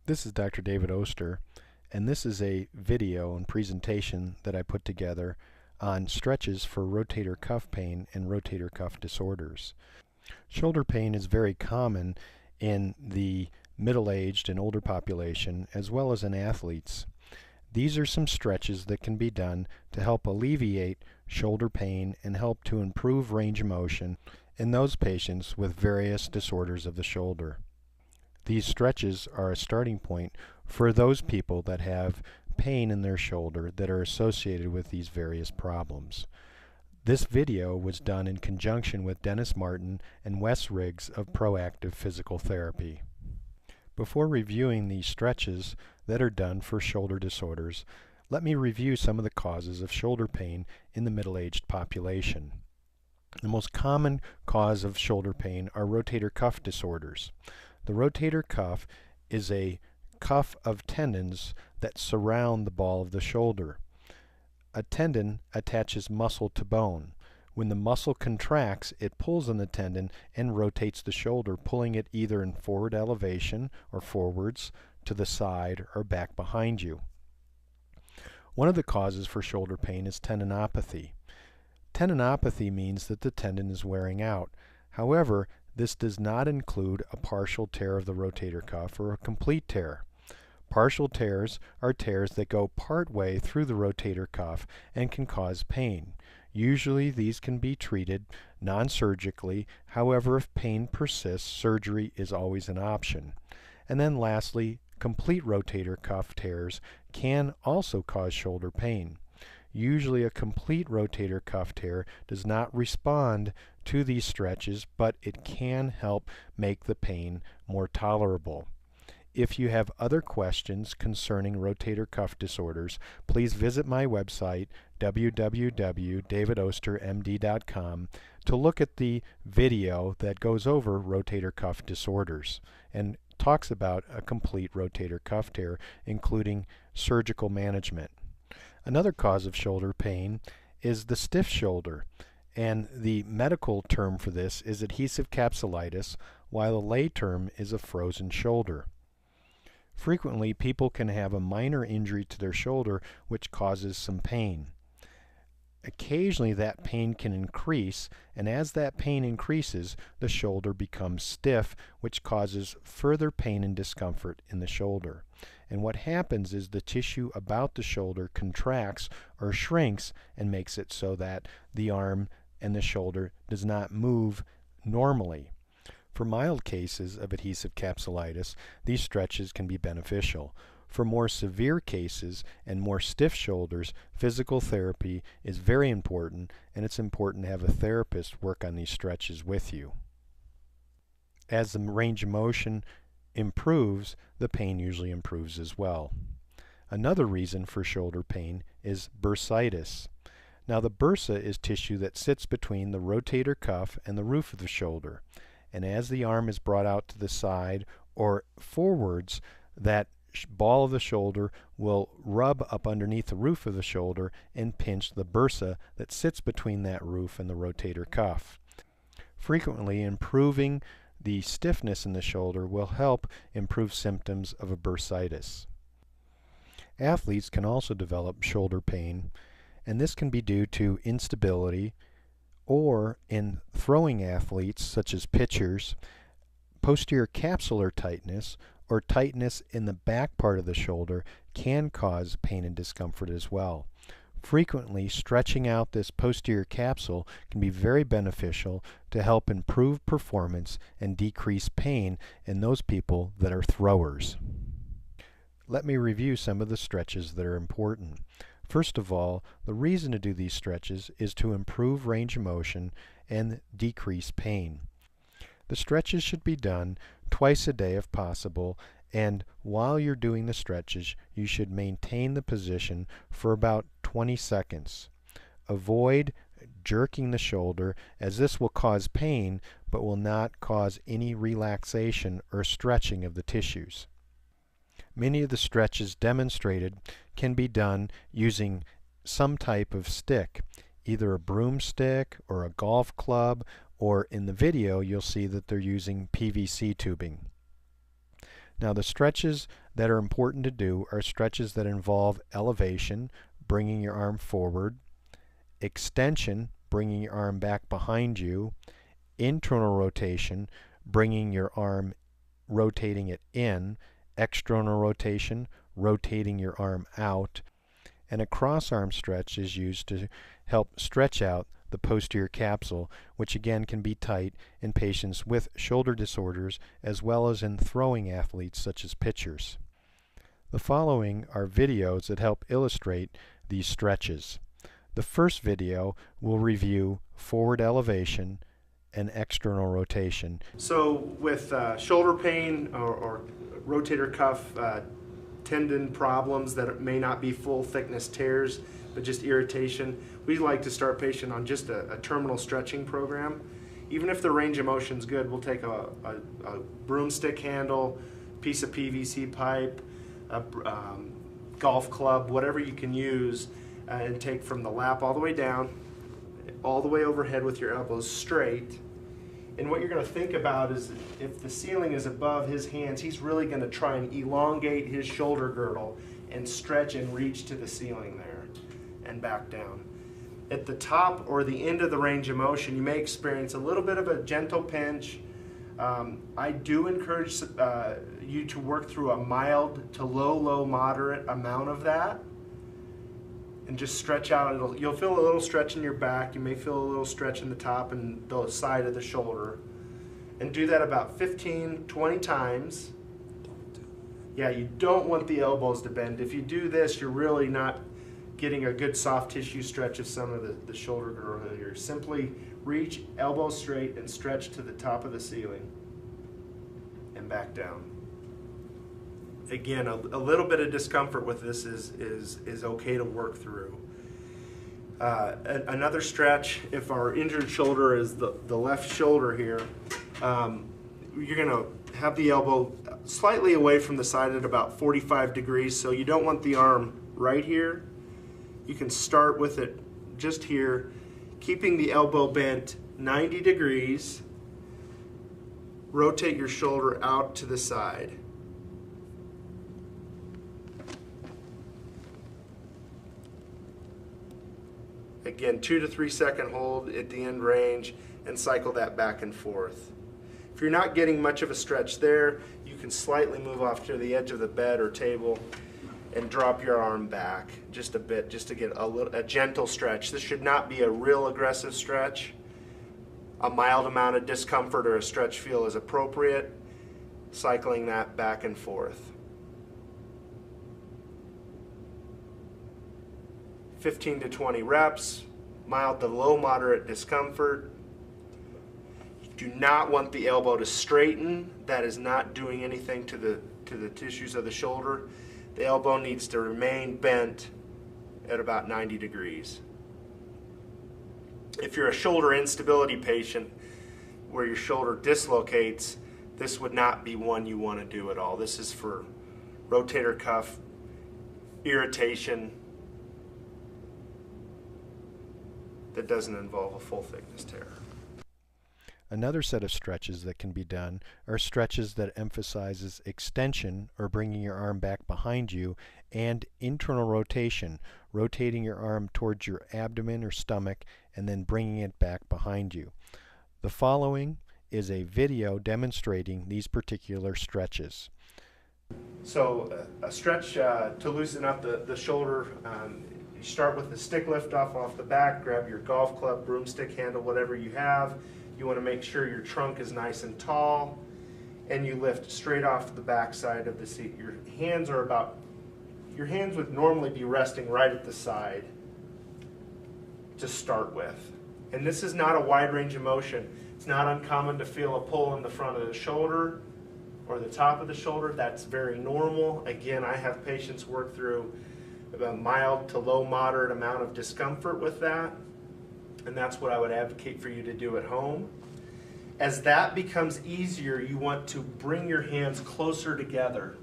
This is Dr. David Oster, and this is a video and presentation that I put together on stretches for rotator cuff pain and rotator cuff disorders. Shoulder pain is very common in the middle-aged and older population as well as in athletes. These are some stretches that can be done to help alleviate shoulder pain and help to improve range of motion in those patients with various disorders of the shoulder. These stretches are a starting point for those people that have pain in their shoulder that are associated with these various problems. This video was done in conjunction with Dennis Martin and Wes Riggs of Proactive Physical Therapy. Before reviewing these stretches that are done for shoulder disorders, let me review some of the causes of shoulder pain in the middle-aged population. The most common cause of shoulder pain are rotator cuff disorders. The rotator cuff is a cuff of tendons that surround the ball of the shoulder. A tendon attaches muscle to bone. When the muscle contracts, it pulls on the tendon and rotates the shoulder, pulling it either in forward elevation or forwards, to the side, or back behind you. One of the causes for shoulder pain is tendinopathy. Tendinopathy means that the tendon is wearing out. However, this does not include a partial tear of the rotator cuff or a complete tear. Partial tears are tears that go part way through the rotator cuff and can cause pain. Usually these can be treated non-surgically. However, if pain persists, surgery is always an option. And then lastly, complete rotator cuff tears can also cause shoulder pain. Usually a complete rotator cuff tear does not respond to these stretches, but it can help make the pain more tolerable. If you have other questions concerning rotator cuff disorders, please visit my website, www.davidostermd.com, to look at the video that goes over rotator cuff disorders and talks about a complete rotator cuff tear, including surgical management. Another cause of shoulder pain is the stiff shoulder, and the medical term for this is adhesive capsulitis, while the lay term is a frozen shoulder. Frequently, people can have a minor injury to their shoulder which causes some pain. Occasionally that pain can increase, and as that pain increases, the shoulder becomes stiff, which causes further pain and discomfort in the shoulder. And what happens is the tissue about the shoulder contracts or shrinks and makes it so that the arm and the shoulder does not move normally. For mild cases of adhesive capsulitis, these stretches can be beneficial. For more severe cases and more stiff shoulders, physical therapy is very important, and it's important to have a therapist work on these stretches with you. As the range of motion improves, the pain usually improves as well. Another reason for shoulder pain is bursitis. Now, the bursa is tissue that sits between the rotator cuff and the roof of the shoulder. And as the arm is brought out to the side or forwards, that ball of the shoulder will rub up underneath the roof of the shoulder and pinch the bursa that sits between that roof and the rotator cuff. Frequently, improving the stiffness in the shoulder will help improve symptoms of a bursitis. Athletes can also develop shoulder pain, and this can be due to instability, or in throwing athletes such as pitchers, posterior capsular tightness or tightness in the back part of the shoulder can cause pain and discomfort as well. Frequently, stretching out this posterior capsule can be very beneficial to help improve performance and decrease pain in those people that are throwers. Let me review some of the stretches that are important. First of all, the reason to do these stretches is to improve range of motion and decrease pain. The stretches should be done twice a day if possible, and while you're doing the stretches, you should maintain the position for about 20 seconds. Avoid jerking the shoulder, as this will cause pain but will not cause any relaxation or stretching of the tissues. Many of the stretches demonstrated can be done using some type of stick, either a broomstick or a golf club, or in the video you'll see that they're using PVC tubing. Now the stretches that are important to do are stretches that involve elevation, bringing your arm forward, extension, bringing your arm back behind you, internal rotation, bringing your arm, rotating it in, external rotation, rotating your arm out, and a cross arm stretch is used to help stretch out the posterior capsule, which again can be tight in patients with shoulder disorders as well as in throwing athletes such as pitchers. The following are videos that help illustrate these stretches. The first video will review forward elevation and external rotation. So with shoulder pain or rotator cuff tendon problems that may not be full thickness tears, but just irritation, we like to start patient on just a terminal stretching program. Even if the range of motion's good, we'll take a broomstick handle, piece of PVC pipe, a golf club, whatever you can use, and take from the lap all the way down, all the way overhead with your elbows straight. And what you're going to think about is if the ceiling is above his hands, he's really going to try and elongate his shoulder girdle and stretch and reach to the ceiling there and back down. At the top or the end of the range of motion, you may experience a little bit of a gentle pinch. I do encourage you to work through a mild to low, moderate amount of that and just stretch out. You'll feel a little stretch in your back. You may feel a little stretch in the top and the side of the shoulder. And do that about 15, 20 times. Yeah, you don't want the elbows to bend. If you do this, you're really not getting a good soft tissue stretch of some of the shoulder girdle here. Simply reach, elbows straight, and stretch to the top of the ceiling and back down. Again, a little bit of discomfort with this is okay to work through. Another stretch, if our injured shoulder is the left shoulder here, you're going to have the elbow slightly away from the side at about 45 degrees, so you don't want the arm right here. You can start with it just here, keeping the elbow bent 90 degrees. Rotate your shoulder out to the side. Again, 2 to 3 second hold at the end range and cycle that back and forth. If you're not getting much of a stretch there, you can slightly move off to the edge of the bed or table and drop your arm back just a bit, just to get a gentle stretch. This should not be a real aggressive stretch. A mild amount of discomfort or a stretch feel is appropriate. Cycling that back and forth. 15 to 20 reps, mild to low moderate discomfort. You do not want the elbow to straighten. That is not doing anything to the tissues of the shoulder. The elbow needs to remain bent at about 90 degrees. If you're a shoulder instability patient where your shoulder dislocates, this would not be one you want to do at all. This is for rotator cuff irritation that doesn't involve a full thickness tear. Another set of stretches that can be done are stretches that emphasizes extension or bringing your arm back behind you and internal rotation, rotating your arm towards your abdomen or stomach and then bringing it back behind you. The following is a video demonstrating these particular stretches. So a stretch to loosen up the shoulder. You start with the stick lift off the back, grab your golf club, broomstick handle, whatever you have. You want to make sure your trunk is nice and tall, and you lift straight off the back side of the seat. Your hands would normally be resting right at the side to start with. And this is not a wide range of motion. It's not uncommon to feel a pull in the front of the shoulder or the top of the shoulder. That's very normal. Again, I have patients work through a mild to low moderate amount of discomfort with that, and that's what I would advocate for you to do at home. As that becomes easier, you want to bring your hands closer together.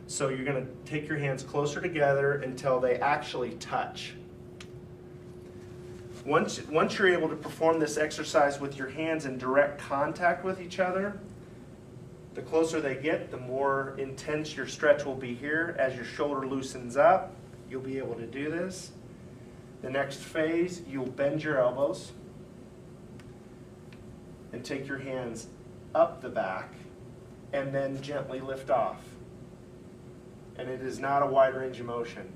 So you're going to take your hands closer together until they actually touch. Once you're able to perform this exercise with your hands in direct contact with each other, The closer they get, the more intense your stretch will be here. As your shoulder loosens up, you'll be able to do this. The next phase, you'll bend your elbows and take your hands up the back and then gently lift off. And it is not a wide range of motion.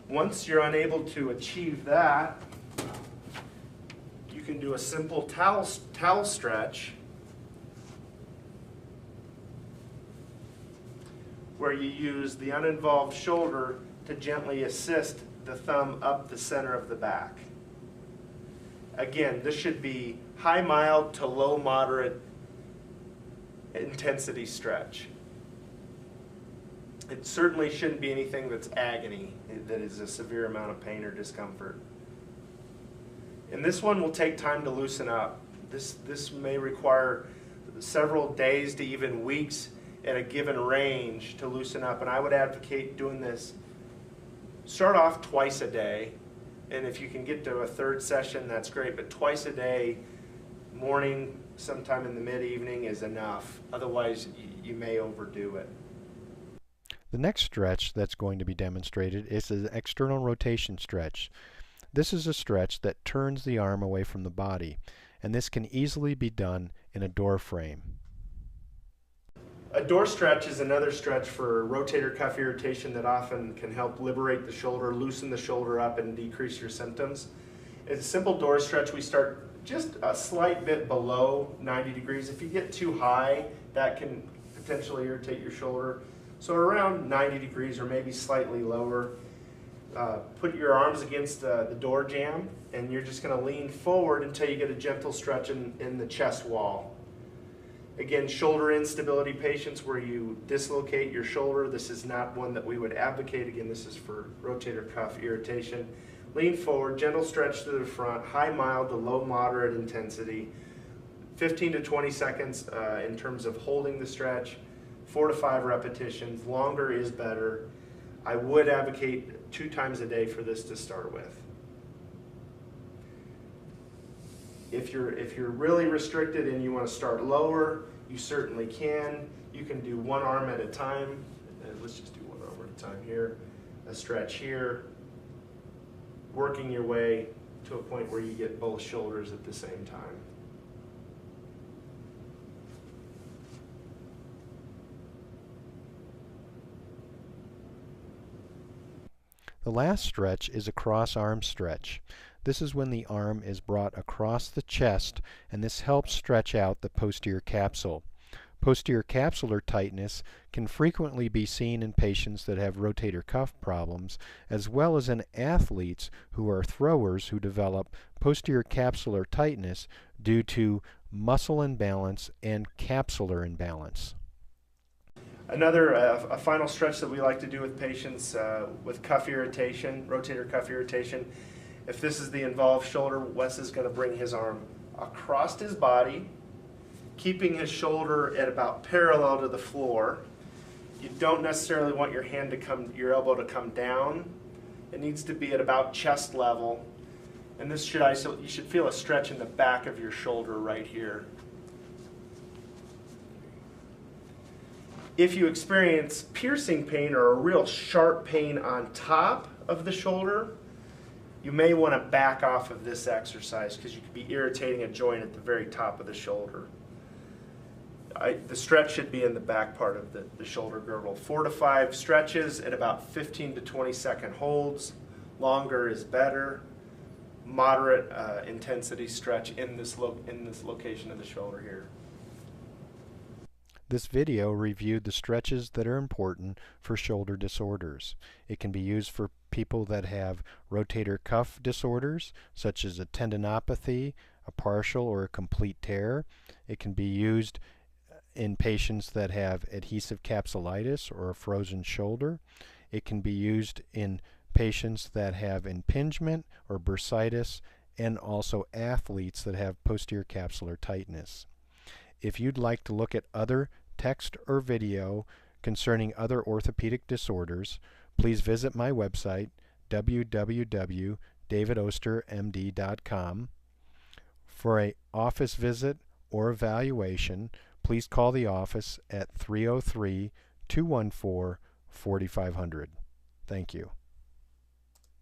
Once you're unable to achieve that, you can do a simple towel stretch where you use the uninvolved shoulder to gently assist the thumb up the center of the back. Again, this should be high mild to low moderate intensity stretch. It certainly shouldn't be anything that's agony, that is a severe amount of pain or discomfort. And this one will take time to loosen up. This may require several days to even weeks at a given range to loosen up. And I would advocate doing this, start off twice a day. And if you can get to a third session, that's great. But twice a day, morning, sometime in the mid-evening is enough. Otherwise, you may overdo it. The next stretch that's going to be demonstrated is an external rotation stretch. This is a stretch that turns the arm away from the body, and this can easily be done in a door frame. A door stretch is another stretch for rotator cuff irritation that often can help liberate the shoulder, loosen the shoulder up, and decrease your symptoms. It's a simple door stretch. We start just a slight bit below 90 degrees. If you get too high, that can potentially irritate your shoulder. So around 90 degrees or maybe slightly lower. Put your arms against the door jamb, and you're just going to lean forward until you get a gentle stretch in the chest wall. Again, shoulder instability patients where you dislocate your shoulder, this is not one that we would advocate. Again, this is for rotator cuff irritation. Lean forward, gentle stretch to the front, high mild to low moderate intensity, 15 to 20 seconds in terms of holding the stretch, 4 to 5 repetitions. Longer is better. I would advocate 2 times a day for this to start with. If you're really restricted and you want to start lower, you certainly can. You can do one arm at a time. Let's just do one arm at a time here. A stretch here. Working your way to a point where you get both shoulders at the same time. The last stretch is a cross arm stretch. This is when the arm is brought across the chest, and this helps stretch out the posterior capsule. Posterior capsular tightness can frequently be seen in patients that have rotator cuff problems, as well as in athletes who are throwers who develop posterior capsular tightness due to muscle imbalance and capsular imbalance. A final stretch that we like to do with patients with cuff irritation, rotator cuff irritation. If this is the involved shoulder, Wes is going to bring his arm across his body, keeping his shoulder at about parallel to the floor. You don't necessarily want your your elbow to come down. It needs to be at about chest level. And this should isolate. You should feel a stretch in the back of your shoulder right here. If you experience piercing pain or a real sharp pain on top of the shoulder, you may want to back off of this exercise because you could be irritating a joint at the very top of the shoulder. The stretch should be in the back part of the shoulder girdle. 4 to 5 stretches at about 15 to 20 second holds. Longer is better. Moderate intensity stretch in this location of the shoulder here. This video reviewed the stretches that are important for shoulder disorders. It can be used for people that have rotator cuff disorders, such as a tendinopathy, a partial or a complete tear. It can be used in patients that have adhesive capsulitis or a frozen shoulder. It can be used in patients that have impingement or bursitis, and also athletes that have posterior capsular tightness. If you'd like to look at other text or video concerning other orthopedic disorders, please visit my website, www.davidostermd.com. For an office visit or evaluation, please call the office at 303-214-4500. Thank you.